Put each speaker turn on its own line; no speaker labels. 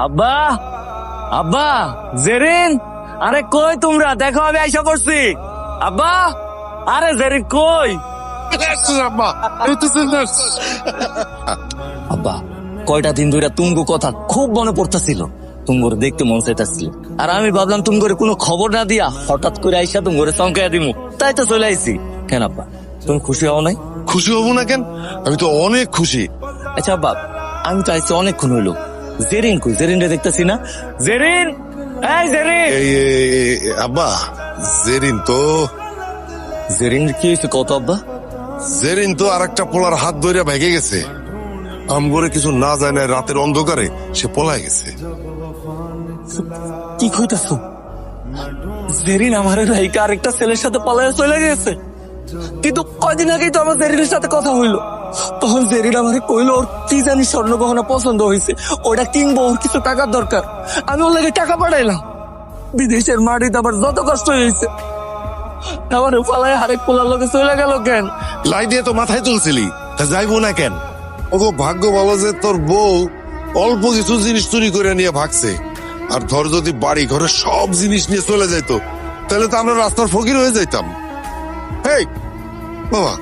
আব্বা, আব্বা, জেরিন, আরে কই তোমরা? দেখো আমি আইসা পড়ছি। আব্বা, আরে জেরিন কই? আব্বা, কয়টা দিন ধরে তুমগো কথা খুব মনে পড়তেছিল, তুমগোর দেখতে মন চাইতেছিল। আর আমি ভাবলাম তুমগোরে কোনো খবর না দিয়া হঠাৎ করে আইসা তুমগোরে চমকাইয়া দিমু, তাই তো চলে আইছি। কেন আব্বা, তুমি খুশি হও নাই?
খুশি হব না কেন? আমি তো অনেক খুশি।
আচ্ছা আব্বা, আমি তো আইসি অনেকক্ষণ হইলো, জেরিন কই? জেরিনরে দেখতেছি না। জেরিন, এই জেরিন।
আব্বা, জেরিন তো
জেরিন কি হয়েছে কত আব্বা?
জেরিন তো আর একটা পোলার হাত ধরে ভেঙে গেছে। আমগরে কিছু না যায় না, রাতের অন্ধকারে সে পলায় গেছে।
কি কইতাছো? জেরিন আমার রাইকা আরেকটা ছেলের সাথে পালায় চলে গেছে। কিন্তু কয়দিন আগেই তো আমার জেরিনের সাথে কথা হইলো, তখন জেরিন আমাকে কইলো ওর কি জানি স্বর্ণ গহনা পছন্দ হয়েছে, ওটা কিনবো, ওর কিছু টাকার দরকার। আমি ওর লাগে টাকা পাঠাইলাম। বিদেশের মাটিতে আমার যত কষ্ট হয়েছে, আমার পালায় আরেক পোলার লোকে চলে গেল কেন?
লাই দিয়ে তো মাথায় তুলছিলি, তা যাইবো না কেন? ওগো ভাগ্য ভালো যে তোর বউ অল্প কিছু জিনিস চুরি করে নিয়ে ভাগছে। আর ধর যদি বাড়ি ঘরে সব জিনিস নিয়ে চলে যাইতো, তাহলে তো আমরা রাস্তার ফকির হয়ে যাইতাম। হেই বাবা,